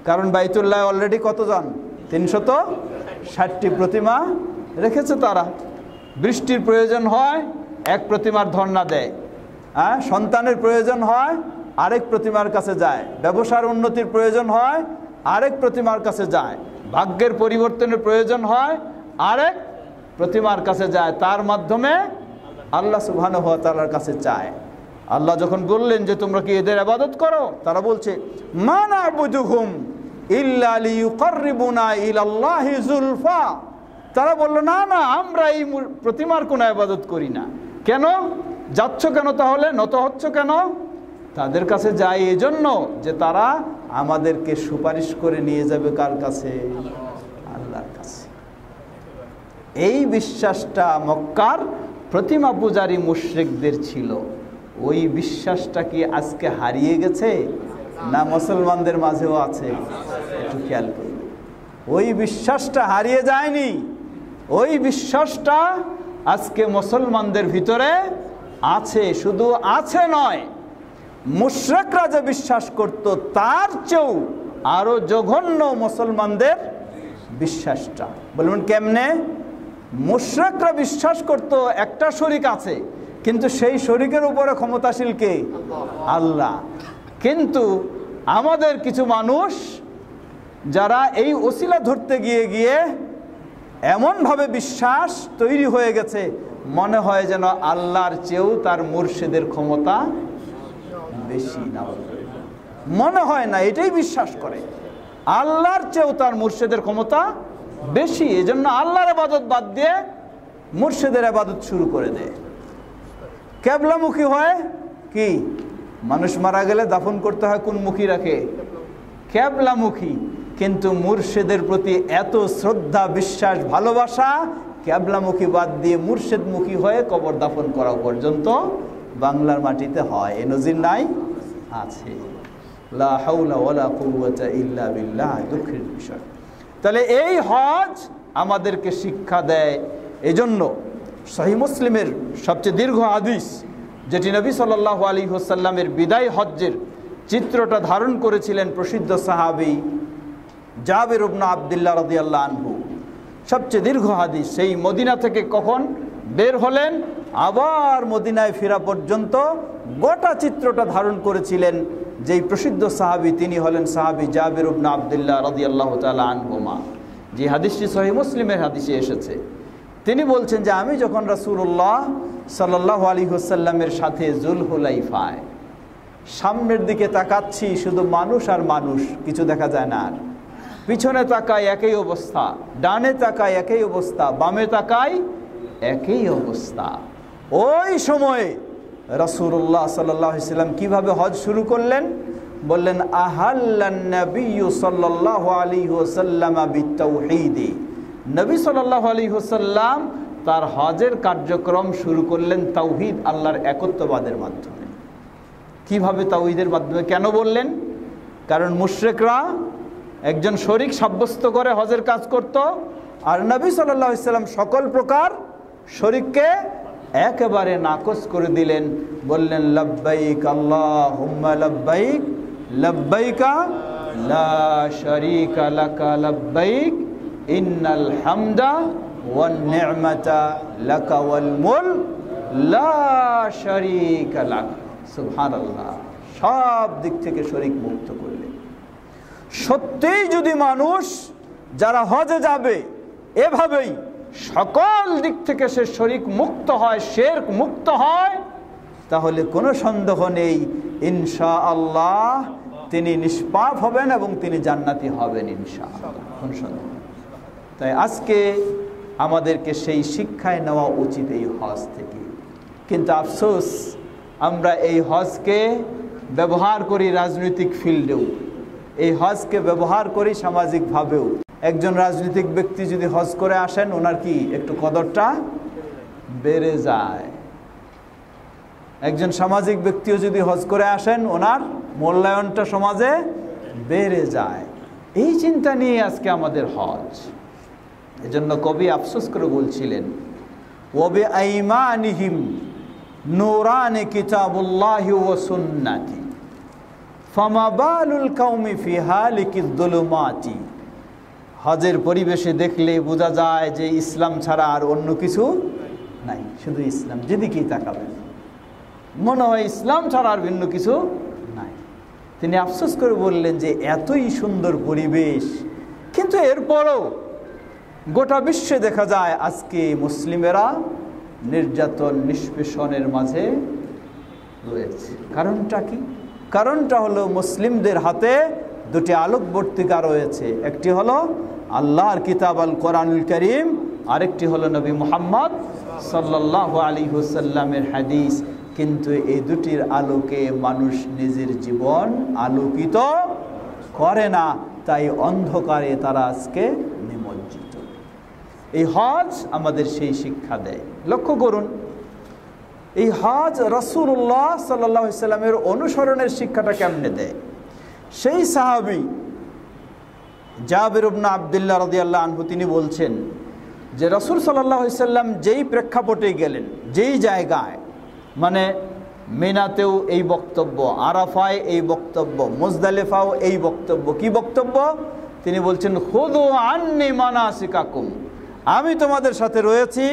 কারণ বাইতুল্লাহ অলরেডি কতজন, 360টি প্রতিমা রেখেছে তারা। বৃষ্টির প্রয়োজন হয় এক প্রতিমার ধর্ণা দেয়, সন্তানের প্রয়োজন হয় আরেক প্রতিমার কাছে যায়, ব্যবসার উন্নতির প্রয়োজন হয় আরেক প্রতিমার কাছে যায়, ভাগ্যের পরিবর্তনের প্রয়োজন হয় আরেক প্রতিমার কাছে যায়, তার মাধ্যমে আল্লাহ সুবহানাহু ওয়া তাআলার কাছে চায়। আল্লাহ যখন বললেন যে তোমরা কি এদের ইবাদত করো, তারা বলছে মা না'বুদুহুম ইল্লা লিইউকাররিবুনা ইলাল্লাহি যুলফা, তারা বলল না না আমরা এই প্রতিমার কোনো ইবাদত করি না। কেন যাচ্ছ, কেন তাহলে নত হচ্ছ কেন? তাদের কাছে যায় এজন্য যে তারা আমাদেরকে সুপারিশ করে নিয়ে যাবে কার কাছে? আল্লাহর কাছে। এই বিশ্বাসটা মক্কার প্রতিমা পূজারী মুশরিকদের ছিল। ওই বিশ্বাসটা কি আজকে হারিয়ে গেছে না মুসলমানদের মাঝেও আছে? একটু খেয়াল করুন, ওই বিশ্বাসটা হারিয়ে যায়নি, ওই বিশ্বাসটা আজকে মুসলমানদের ভিতরে আছে। শুধু আছে নয়, মুশরিকরা যে বিশ্বাস করত তার চেয়েও আরো জঘন্য মুসলমানদের বিশ্বাসটা। বলবেন কেমনে? মুশরিকরা বিশ্বাস করত একটা শরিক আছে, কিন্তু সেই শরিকের উপরে ক্ষমতাশীল কে? আল্লাহ। কিন্তু আমাদের কিছু মানুষ যারা এই ওসিলা ধরতে গিয়ে গিয়ে এমনভাবে বিশ্বাস তৈরি হয়ে গেছে, মনে হয় যেন আল্লাহর চেয়েও তার মুর্শিদের ক্ষমতা বেশি। না, মনে হয় না, এটাই বিশ্বাস করে আল্লাহর চেয়েও তার মুর্শিদের ক্ষমতা বেশি। এজন্য আল্লাহর ইবাদত বাদ দিয়ে মুর্শিদের ইবাদত শুরু করে দেয়। কেবলামুখী হয় কি? মানুষ মারা গেলে দাফন করতে হয় কোন মুখী রাখে? কেবলামুখী। কিন্তু মুর্শিদের প্রতি এত শ্রদ্ধা, বিশ্বাস, ভালোবাসা, কেবলামুখী বাদ দিয়ে মুর্শিদমুখী হয়ে কবর দাফন করা পর্যন্ত বাংলার মাটিতে হয়। এ নজির নাই? আছে। লা হাওলা ওয়ালা কুওয়াতা ইল্লা বিল্লাহ। দুঃখের বিষয়। তাহলে এই হজ আমাদেরকে শিক্ষা দেয়। এজন্য সহিহ মুসলিমের সবচেয়ে দীর্ঘ হাদিস, যেটি নবী সাল্লাল্লাহু আলাইহি ওয়াসাল্লামের বিদায় হজ্জের চিত্রটা ধারণ করেছিলেন প্রসিদ্ধ সাহাবী জাবির ইবনে আব্দুল্লাহ রাদিয়াল্লাহু আনহু, সবচেয়ে দীর্ঘ হাদিস। সেই মদিনা থেকে কখন বের হলেন, আবার মদিনায় ফেরা পর্যন্ত গোটা চিত্রটা ধারণ করেছিলেন যেই প্রসিদ্ধ সাহাবী, তিনি হলেন সাহাবী জাবির ইবনে আব্দুল্লাহ রাদিয়াল্লাহু তাআলা আনহুমা। যে হাদিসটি সহিহ মুসলিমের হাদিসে এসেছে, তিনি বলছেন যে আমি যখন রাসূলুল্লাহ সাল্লাল্লাহু আলাইহি ওয়াসাল্লামের সাথে যুলহুলাইফায় সামনের দিকে তাকাচ্ছি, শুধু মানুষ আর মানুষ, কিছু দেখা যায় না। আর পিছনে তাকাই একই অবস্থা, ডানে তাকাই একই অবস্থা, বামে তাকাই একই অবস্থা। ওই সময়ে রাসূলুল্লাহ সাল্লাল্লাহু আলাইহি ওয়াসাল্লাম কিভাবে হজ শুরু করলেন? বললেন আহাল্লান নবিয়্যু সাল্লাল্লাহু আলাইহি ওয়াসাল্লাম বিতাওহীদ। নবী সাল্লাল্লাহু আলাইহি ওয়াসাল্লাম তার হজের কার্যক্রম শুরু করলেন তাওহীদ, আল্লাহর একত্ববাদের মাধ্যমে। কিভাবে তাওহীদের মাধ্যমে? কেন বললেন? কারণ মুশরিকরা একজন শরীক সাব্যস্ত করে হজের কাজ করত, আর নবী সাল্লাল্লাহু আলাইহি ওয়াসাল্লাম সকল প্রকার শরীককে একেবারে নাকচ করে দিলেন। বললেন লব্বাইক আল্লাহুম্মা লব্বাইক লব্বাইকা লা শারীকা লাকা লব্বাইক ইন্নাল হামদা ওয়ান নি'মাতা লাকা ওয়াল মুলক লা শারীকা লাক। সুবহানাল্লাহ, সব দিক থেকে শরীক মুক্ত করলেন। সত্যিই যদি মানুষ যারা হজে যাবে এভাবেই সকল দিক থেকে সে শরীক মুক্ত হয়, শিরক মুক্ত হয়, তাহলে কোনো সন্দেহ নেই ইনশাআল্লাহ তিনি নিষ্পাপ হবেন এবং তিনি জান্নাতি হবেন ইনশাআল্লাহ, কোনো সন্দেহ নেই। তাই আজকে আমাদেরকে সেই শিক্ষায় নেওয়া উচিত এই হজ থেকে। কিন্তু আফসোস, আমরা এই হজকে ব্যবহার করি রাজনৈতিক ফিল্ডেও, এই হজকে ব্যবহার করি সামাজিকভাবেও। একজন রাজনৈতিক ব্যক্তি যদি হজ করে আসেন, ওনার কি একটু কদরটা বেড়ে যায়। একজন সামাজিক ব্যক্তিও যদি হজ করে আসেন, ওনার মূল্যায়নটা সমাজে বেড়ে যায়। এই চিন্তা নিয়ে আজকে আমাদের হজ। এজন্য কবি আফসোস করে বলছিলেন ওয়াবি আইমানিহিম নূরানি কিতাবুল্লাহি ওয়া সুন্নাতি ফামা বালুল কওমি ফি হালিকিদ যুলুমাতি। হজের পরিবেশে দেখলে বোঝা যায় যে ইসলাম ছাড়া আর অন্য কিছু নাই, শুধু ইসলাম। যেদিকেই তাকাবেন মনে হয় ইসলাম ছাড়া আর ভিন্ন কিছু নাই। তিনি আফসোস করে বললেন যে এতই সুন্দর পরিবেশ, কিন্তু এরপরও গোটা বিশ্বে দেখা যায় আজকে মুসলিমেরা নির্যাতন নিষ্পেষণের মাঝে রয়েছে। কারণটা কি? কারণটা হলো মুসলিমদের হাতে দুটি আলোকবর্তিকা রয়েছে। একটি হলো আল্লাহর কিতাব আল কোরআনুল কারীম, আরেকটি হলো নবী মুহাম্মদ সাল্লাল্লাহু আলাইহি ওয়াসাল্লামের হাদিস। কিন্তু এই দুটির আলোকে মানুষ নিজের জীবন আলোকিত করে না, তাই অন্ধকারে তারা আজকে নিমজ্জিত। এই হজ আমাদের সেই শিক্ষা দেয়। লক্ষ্য করুন, এই হজ রাসূলুল্লাহ সাল্লাল্লাহু আলাইহি ওয়াসাল্লামের অনুসরণের শিক্ষাটা কেমনে দেয়? সেই সাহাবী জাবির ইবনে আব্দুল্লাহ রাদিয়াল্লাহু আনহু তিনি বলছেন যে রাসূল সাল্লাল্লাহু আলাইহি ওয়াসাল্লাম যেই প্রেক্ষাপটে গেলেন, যেই জায়গায়, মানে মিনাতেও এই বক্তব্য, আরাফায় এই বক্তব্য, মুজদালিফাও এই বক্তব্য। কি বক্তব্য? তিনি বলছেন খুযু আন্নী মানাসিকাকুম, আমি তোমাদের সাথে রয়েছি,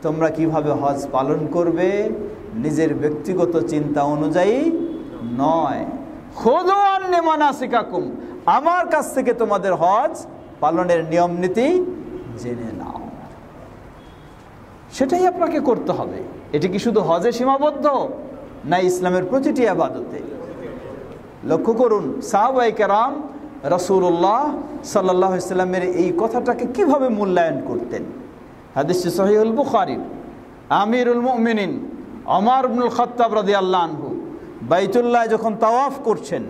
তোমরা কিভাবে হজ পালন করবে নিজের ব্যক্তিগত চিন্তা অনুযায়ী নয়। খুযু আন্নী মানাসিকাকুম, আমার কাছ থেকে তোমাদের হজ পালনের নিয়ম নীতি জেনে নাও। সেটাই আপনাকে করতে হবে। এটি কি শুধু হজে সীমাবদ্ধ, না ইসলামের প্রতিটি ইবাদতে? লক্ষ্য করুন সাহাবায়ে কেরাম রাসূলুল্লাহ সাল্লাল্লাহু আলাইহি ওয়াসাল্লামের এই কথাটাকে কিভাবে মূল্যায়ন করতেন। হাদিসটি সহিহুল বুখারী। আমিরুল মুমিনিন ওমর ইবনুল খাত্তাব রাদিয়াল্লাহু আনহু বাইতুল্লাহ যখন তাওয়াফ করছেন,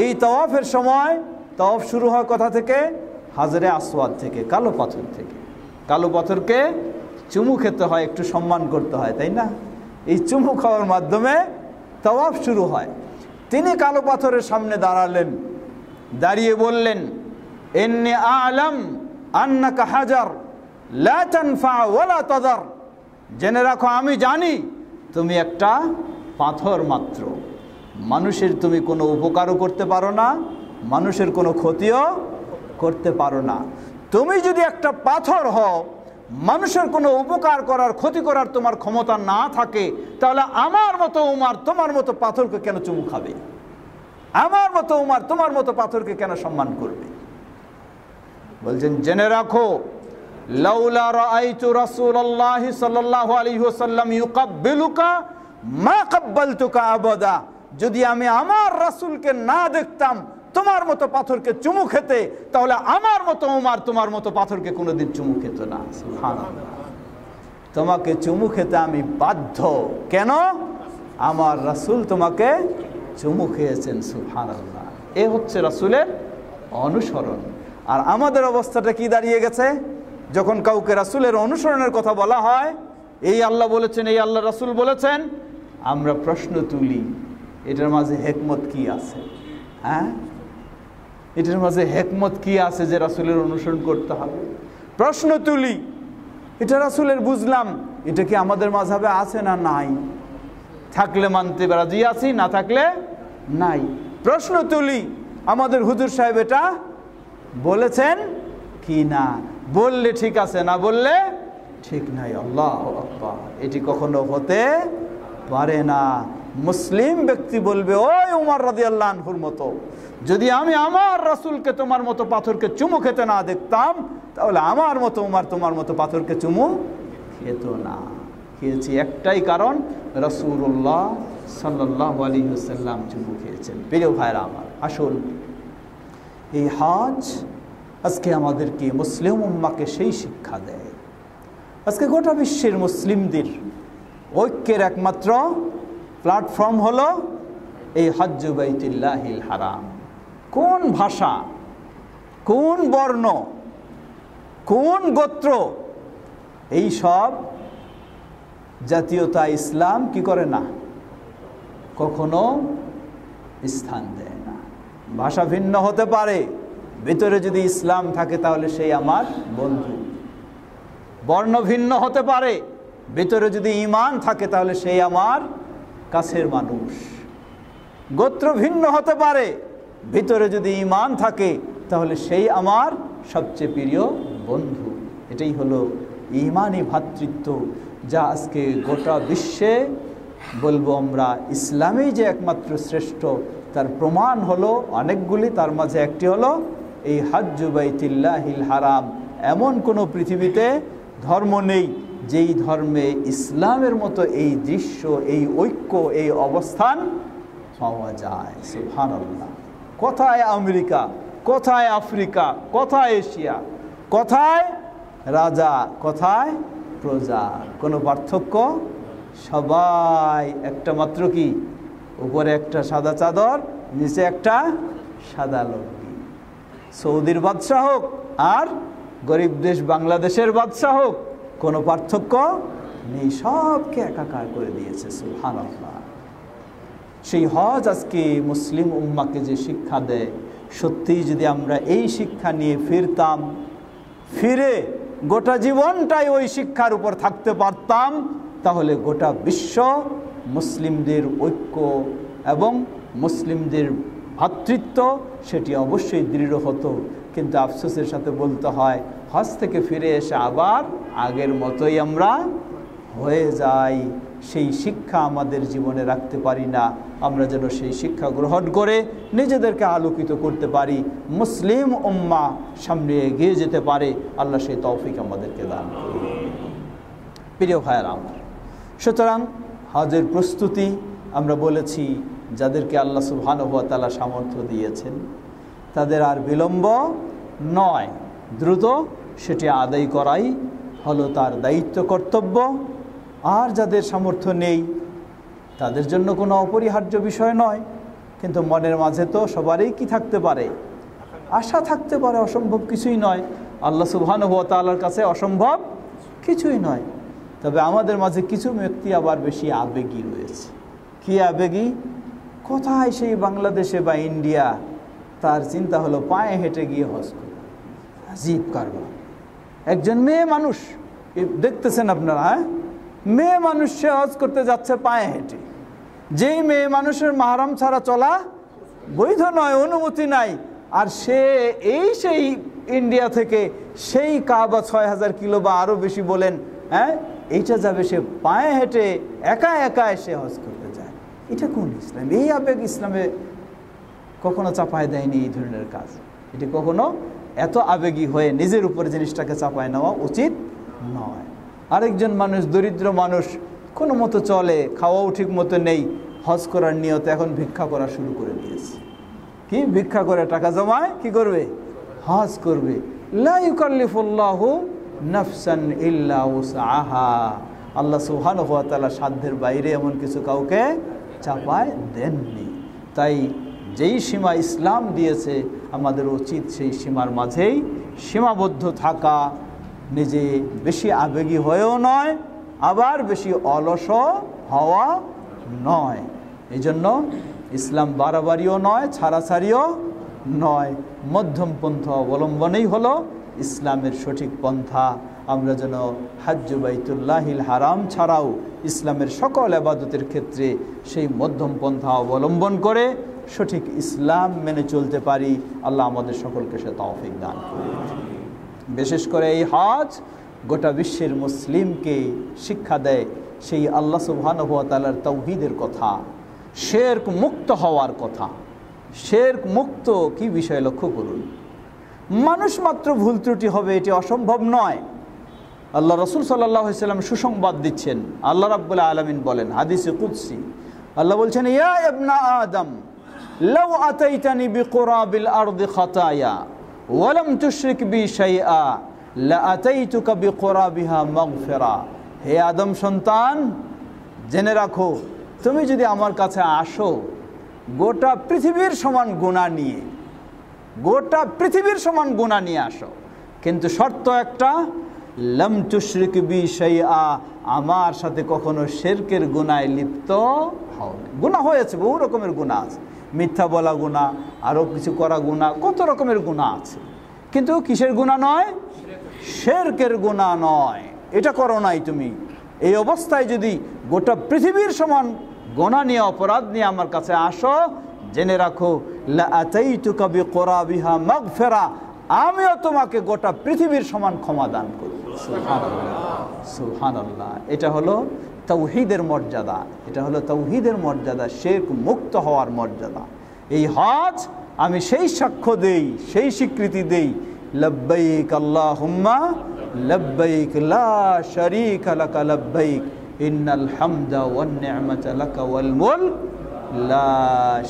এই তাওয়াফের সময় তাওয়াফ শুরু হয় কোথা থেকে? হাজরে আসওয়াদ থেকে, কালো পাথর থেকে। কালো পাথরকে চুমু খেতে হয়, একটু সম্মান করতে হয়, তাই না? এই চুমু খাওয়ার মাধ্যমে তাওয়াফ শুরু হয়। তিনি কালো পাথরের সামনে দাঁড়ালেন, দাঁড়িয়ে বললেন ইন্নী আ'লাম আন্নাকা হাজার লা তানফা ওয়ালা তাদার, জেনে রাখো আমি জানি তুমি একটা পাথর মাত্র, মানুষের তুমি কোনো উপকারও করতে পারো না, মানুষের কোনো ক্ষতিও করতে পারো না। তুমি যদি একটা পাথর হও, মানুষের কোনো উপকার করার ক্ষতি করার তোমার ক্ষমতা না থাকে, তাহলে আমার মতো উমার তোমার মতো পাথরকে কেন চুমু খাবে? আমার মতো উমার তোমার মতো পাথরকে কেন সম্মান করবে? বলছেন জেনে রাখো লাউলা রাআইতু রাসূলুল্লাহ সাল্লাল্লাহু আলাইহি ওয়াসাল্লাম ইউকাব্বিলুকা মা কাব্বালতুকা আবাদা, যদি আমি আমার রাসূলকে না দেখতাম তোমার মতো পাথরকে চুমু খেতে, তাহলে আমার মতো উমার তোমার মতো পাথরকে কোনোদিন চুমু খেত না। সুবহানাল্লাহ। তোমাকে চুমু খেতে আমি বাধ্য। কেন? আমার রাসূল তোমাকে চুমু খেয়েছেন। সুবহানাল্লাহ। এ হচ্ছে রাসূলের অনুসরণ। আর আমাদের অবস্থাটা কি দাঁড়িয়ে গেছে? যখন কাউকে রাসূলের অনুসরণের কথা বলা হয়, এই আল্লাহ বলেছেন, এই আল্লাহ রাসূল বলেছেন, আমরা প্রশ্ন তুলি, এটার মাঝে হিকমত কি আছে? হ্যাঁ, এটার মাঝে হিকমত কি আছে যে রাসূলের অনুসরণ করতে হবে? প্রশ্ন তুলি, এটা রাসূলের বুঝলাম, এটা কি আমাদের মাযহাবে আছে না নাই? থাকলে মানতে রাজি আছি, না থাকলে নাই। প্রশ্ন তুলি, আমাদের হুজুর সাহেব এটা বলেছেন কি না? বললে ঠিক আছে, না বললে ঠিক নাই। আল্লাহু আকবার। এটি কখনো হতে পারে না। মুসলিম ব্যক্তি বলবে, ওই উমর রাদিয়াল্লাহু আনহুর মতো যদি আমি আমার রাসূলকে তোমার মতো পাথরকে চুমু খেতে না দেখতাম, তাহলে আমার মতো উমর তোমার মতো পাথরকে চুমু খেত না। খেয়েছি একটাই কারণ, রাসূলুল্লাহ সাল্লাল্লাহু আলাইহি ওয়াসাল্লাম চুমু খেয়েছেন। প্রিয় ভাইরা আমার, আসুন এই হজ আজকে আমাদেরকে, মুসলিম উম্মাহকে সেই শিক্ষা দেয়। আজকে গোটা বিশ্বের মুসলিমদের ঐক্যের একমাত্র প্ল্যাটফর্ম হলো এই হজ্জ বাইতুল্লাহিল হারাম। কোন ভাষা, কোন বর্ণ, কোন গোত্র, এই সব জাতীয়তা ইসলাম কি করে না, কখনো স্থান দেয় না। ভাষা ভিন্ন হতে পারে, ভিতরে যদি ইসলাম থাকে তাহলে সেই আমার বন্ধু। বর্ণ ভিন্ন হতে পারে, ভিতরে যদি ঈমান থাকে তাহলে সেই আমার কাছের মানুষ। গোত্র ভিন্ন হতে পারে, ভিতরে যদি ঈমান থাকে তাহলে সেই আমার সবচেয়ে প্রিয় বন্ধু। এটাই হলো ঈমানি ভ্রাতৃত্ব, যা আজকে গোটা বিশ্বে বলবো আমরা ইসলামেই যে একমাত্র শ্রেষ্ঠ, তার প্রমাণ হলো অনেকগুলি। তার মাঝে একটি হলো এই হজ্জ বাইতুল্লাহিল হারাম। এমন কোনো পৃথিবীতে ধর্ম নেই যেই ধর্মে ইসলামের মতো এই দৃশ্য, এই ঐক্য, এই অবস্থান পাওয়া যায়। সুবহানাল্লাহ। কোথায় আমেরিকা, কোথায় আফ্রিকা, কোথায় এশিয়া, কোথায় রাজা, কোথায় প্রজা, কোনো পার্থক্য? সবাই একটা মাত্র কি, উপরে একটা সাদা চাদর, নিচে একটা সাদা লুঙ্গি। সৌদির বাদশাহ হোক আর গরিব দেশ বাংলাদেশের বাদশাহ হোক, কোনো পার্থক্য নেই, সবকে একাকার করে দিয়েছে। সুবহানাল্লাহ। সেই হজ আজকে মুসলিম উম্মাকে যে শিক্ষা দেয়, সত্যিই যদি আমরা এই শিক্ষা নিয়ে ফিরতাম, ফিরে গোটা জীবনটাই ওই শিক্ষার উপর থাকতে পারতাম, তাহলে গোটা বিশ্ব মুসলিমদের ঐক্য এবং মুসলিমদের ভ্রাতৃত্ব সেটি অবশ্যই দৃঢ় হতো। কিন্তু আফসোসের সাথে বলতে হয়, হজ থেকে ফিরে এসে আবার আগের মতোই আমরা হয়ে যাই। সেই শিক্ষা আমাদের জীবনে রাখতে পারি না। আমরা যেন সেই শিক্ষা গ্রহণ করে নিজেদেরকে আলোকিত করতে পারি, মুসলিম উম্মাহ সামনে এগিয়ে যেতে পারে। আল্লাহ সেই তৌফিক আমাদেরকে দান করুন। প্রিয় ভাইয়েরা আমার, সুতরাং হজের প্রস্তুতি আমরা বলেছি, যাদেরকে আল্লাহ সুবহানাহু ওয়া তাআলা সামর্থ্য দিয়েছেন তাদের আর বিলম্ব নয়, দ্রুত সেটি আদায় করাই হলো তার দায়িত্ব, কর্তব্য। আর যাদের সামর্থ্য নেই তাদের জন্য কোনো অপরিহার্য বিষয় নয়, কিন্তু মনের মাঝে তো সবারই কি থাকতে পারে, আশা থাকতে পারে। অসম্ভব কিছুই নয়, আল্লাহ সুবহানাহু ওয়া তাআলার কাছে অসম্ভব কিছুই নয়। তবে আমাদের মাঝে কিছু ব্যক্তি আবার বেশি আবেগী রয়েছে। কি আবেগী? কোথায় সেই বাংলাদেশে বা ইন্ডিয়া, তার চিন্তা হলো পায়ে হেঁটে গিয়ে হজ করবে। আজীব কারবার। একজন মেয়ে মানুষ, দেখতেছেন আপনারা, হ্যাঁ, মেয়ে মানুষ সে হজ করতে যাচ্ছে পায়ে হেঁটে। যেই মেয়ে মানুষের মাহরাম ছাড়া চলা বৈধ নয়, অনুমতি নাই, আর সে সেই ইন্ডিয়া থেকে সেই কাবা 6000 কিলো বা আরও বেশি বলেন, হ্যাঁ, এইটা যাবে সে পায়ে হেঁটে একা একা এসে হজ করতে যায়। এটা কোন ইসলাম? এই আবেগ ইসলামে কখনো চাপায় দেয়নি এই ধরনের কাজ। এটি কখনো এত আবেগী হয়ে নিজের উপরে জিনিসটাকে চাপায় নেওয়া উচিত নয়। আরেকজন মানুষ, দরিদ্র মানুষ, কোনো মতো চলে, খাওয়াও ঠিক মতো নেই, হজ করার নিয়তে এখন ভিক্ষা করা শুরু করে দিয়েছে। কি ভিক্ষা করে টাকা জমায় কি করবে? হজ করবে। লা ইউকাল্লিফুল্লাহু নাফসান ইল্লা উসআহা। আল্লাহ সুবহানাহু ওয়া তাআলা সাধ্যের বাইরে এমন কিছু কাউকে চাপায় দেননি। তাই যেই সীমা ইসলাম দিয়েছে আমাদের উচিত সেই সীমার মাঝেই সীমাবদ্ধ থাকা, নিজে বেশি আবেগী হয়েও নয়, আবার বেশি অলস হওয়া নয়। এই জন্য ইসলাম বাড়াবাড়িও নয়, ছাড়াছাড়িও নয়, মধ্যম পন্থা অবলম্বনেই হলো ইসলামের সঠিক পন্থা। আমরা যেন হাজ্জু বাইতুল্লাহিল হারাম ছাড়াও ইসলামের সকল ইবাদতের ক্ষেত্রে সেই মধ্যম পন্থা অবলম্বন করে সঠিক ইসলাম মেনে চলতে পারি। আল্লাহ আমাদের সকলকে সে তৌফিক দান করুন। বিশেষ করে এই হজ গোটা বিশ্বের মুসলিমকে শিক্ষা দেয় সেই আল্লাহ সুবহানাহু ওয়া তাআলার তাওহীদের কথা, শিরক মুক্ত হওয়ার কথা। শিরক মুক্ত কি বিষয় লক্ষ্য করুন। মানুষ মাত্র ভুল ত্রুটি হবে এটি অসম্ভব নয়। আল্লাহ রাসূল সাল্লাল্লাহু আলাইহি ওয়াসাল্লাম সুসংবাদ দিচ্ছেন। আল্লাহ রাব্বুল আলামিন বলেন হাদিসে কুদসি, আল্লাহ বলছেন, ইয়া ইবনা আদম লাউ আতাইতানি বিকুরাবিল আরদি খাতায়া ওয়া লাম তুশরিক বি শাইআ লা আতাইতুকা বিকুরাবিহা মাগফিরা। হে আদম সন্তান, জেনে রাখো, তুমি যদি আমার কাছে আসো গোটা পৃথিবীর সমান গুনাহ নিয়ে, গোটা পৃথিবীর সমান গুনাহ নিয়ে আসো, কিন্তু শর্ত একটা, লাম তুশরিক বি শাইআ, আমার সাথে কখনো শিরকের গুনাহে লিপ্ত হও না। গুনাহ হয়েছে, বহু রকমের গুনাহ আছে, মিথ্যা বলা গুনাহ, আরও কিছু করা গুনাহ, কত রকমের গুনাহ আছে, কিন্তু কিসের গুনাহ নয়? শিরকের গুনাহ নয়। এটা করো নাই তুমি। এই অবস্থায় যদি গোটা পৃথিবীর সমান গুনাহ নিয়ে, অপরাধ নিয়ে আমার কাছে আসো, জেনে রাখো লা আতাইতুকা বিকুরাবিহা মাগফিরা, আমিও তোমাকে গোটা পৃথিবীর সমান ক্ষমা দান করব। সুবহানাল্লাহ, সুবহানাল্লাহ। এটা হলো তাওহীদের মর্যাদা, এটা হলো তাওহীদের মর্যাদা, শিরক মুক্ত হওয়ার মর্যাদা। এই হজ আমি সেই সাক্ষ্য দেই, সেই স্বীকৃতি দেই, লব্বাইক আল্লাহুম্মা লব্বাইক লা শারীকা লাকা লব্বাইক ইন্নাল হামদা ওয়ান নি'মাতা লাকা ওয়াল মুলক লা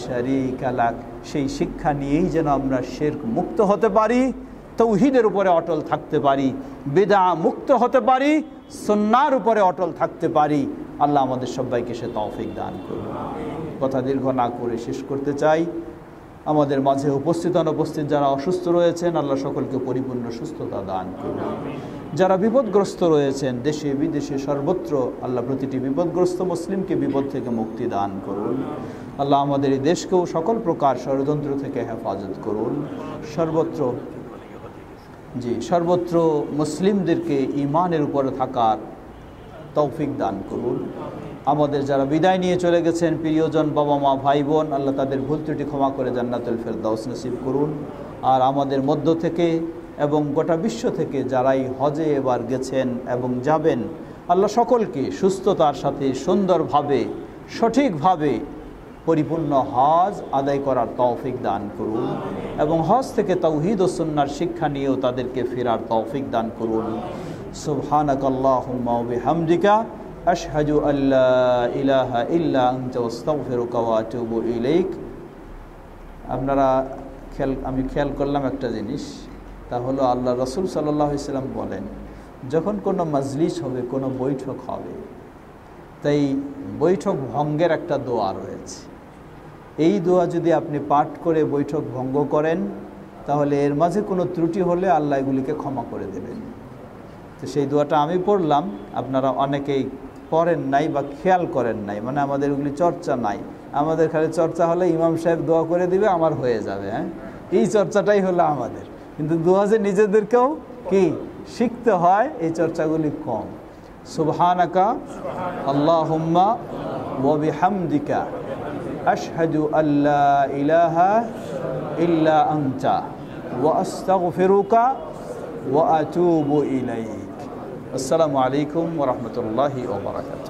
শারীকা লাক। সেই শিক্ষা নিয়েই যেন আমরা শিরক মুক্ত হতে পারি, তাওহীদের উপরে অটল থাকতে পারি, বিদআ মুক্ত হতে পারি, সুন্নাহর উপরে অটল থাকতে পারি। আল্লাহ আমাদের সবাইকে সে তৌফিক দান করুন। কথা দীর্ঘ না করে শেষ করতে চাই। আমাদের মাঝে উপস্থিত অনুপস্থিত যারা অসুস্থ রয়েছেন, আল্লাহ সকলকে পরিপূর্ণ সুস্থতা দান করুন। যারা বিপদগ্রস্ত রয়েছেন দেশে বিদেশে সর্বত্র, আল্লাহ প্রতিটি বিপদগ্রস্ত মুসলিমকে বিপদ থেকে মুক্তি দান করুন। আল্লাহ আমাদের এই দেশকেও সকল প্রকার ষড়যন্ত্র থেকে হেফাজত করুন। সর্বত্র মুসলিমদেরকে ঈমানের উপরে থাকার তৌফিক দান করুন। আমাদের যারা বিদায় নিয়ে চলে গেছেন, প্রিয়জন, বাবা মা, ভাই বোন, আল্লাহ তাদের ভুল ত্রুটি ক্ষমা করে জান্নাতুল ফেরদাউস নসিব করুন। আর আমাদের মধ্য থেকে এবং গোটা বিশ্ব থেকে যারাই হজে এবার গেছেন এবং যাবেন, আল্লাহ সকলকে সুস্থতার সাথে সুন্দরভাবে সঠিকভাবে পরিপূর্ণ হজ আদায় করার তৌফিক দান করুন এবং হজ থেকে তাওহীদ ও সুন্নাহর শিক্ষা নিয়েও তাদেরকে ফেরার তৌফিক দান করুন। সুবহানাকাল্লাহুম্মা ওয়া বিহামদিকা আশহাদু আল্লা ইলাহা ইল্লা আনতা আস্তাগফিরুকা ওয়া আতুবু ইলাইক। আমি খেয়াল করলাম একটা জিনিস, তা হলো আল্লাহ রাসূল সাল্লাল্লাহু আলাইহি ওয়াসাল্লাম বলেন, যখন কোনো মাজলিস হবে, কোনো বৈঠক হবে, তাই বৈঠক ভঙ্গের একটা দোয়া রয়েছে। এই দোয়া যদি আপনি পাঠ করে বৈঠক ভঙ্গ করেন, তাহলে এর মাঝে কোনো ত্রুটি হলে আল্লাহ এগুলিকে ক্ষমা করে দেবেন। তো সেই দোয়াটা আমি পড়লাম, আপনারা অনেকেই পড়েন নাই বা খেয়াল করেন নাই, মানে আমাদের ওগুলি চর্চা নাই। আমাদের খালি চর্চা হলে ইমাম সাহেব দোয়া করে দিবে, আমার হয়ে যাবে। এই চর্চাটাই হলো আমাদের, কিন্তু দোয়া যে নিজেদেরকেও কি শিখতে হয়, এই চর্চাগুলি কম। সুবহানাকা আল্লাহুম্মা ওয়া বিহামদিকা আশহাদু আল্লা ইলাহা ইল্লা আনতা ওয়া আস্তাগফিরুকা ওয়া আতুবু ইলাইক। আসসালামু আলাইকুম ওয়া রাহমাতুল্লাহি ওয়া বারাকাতুহু।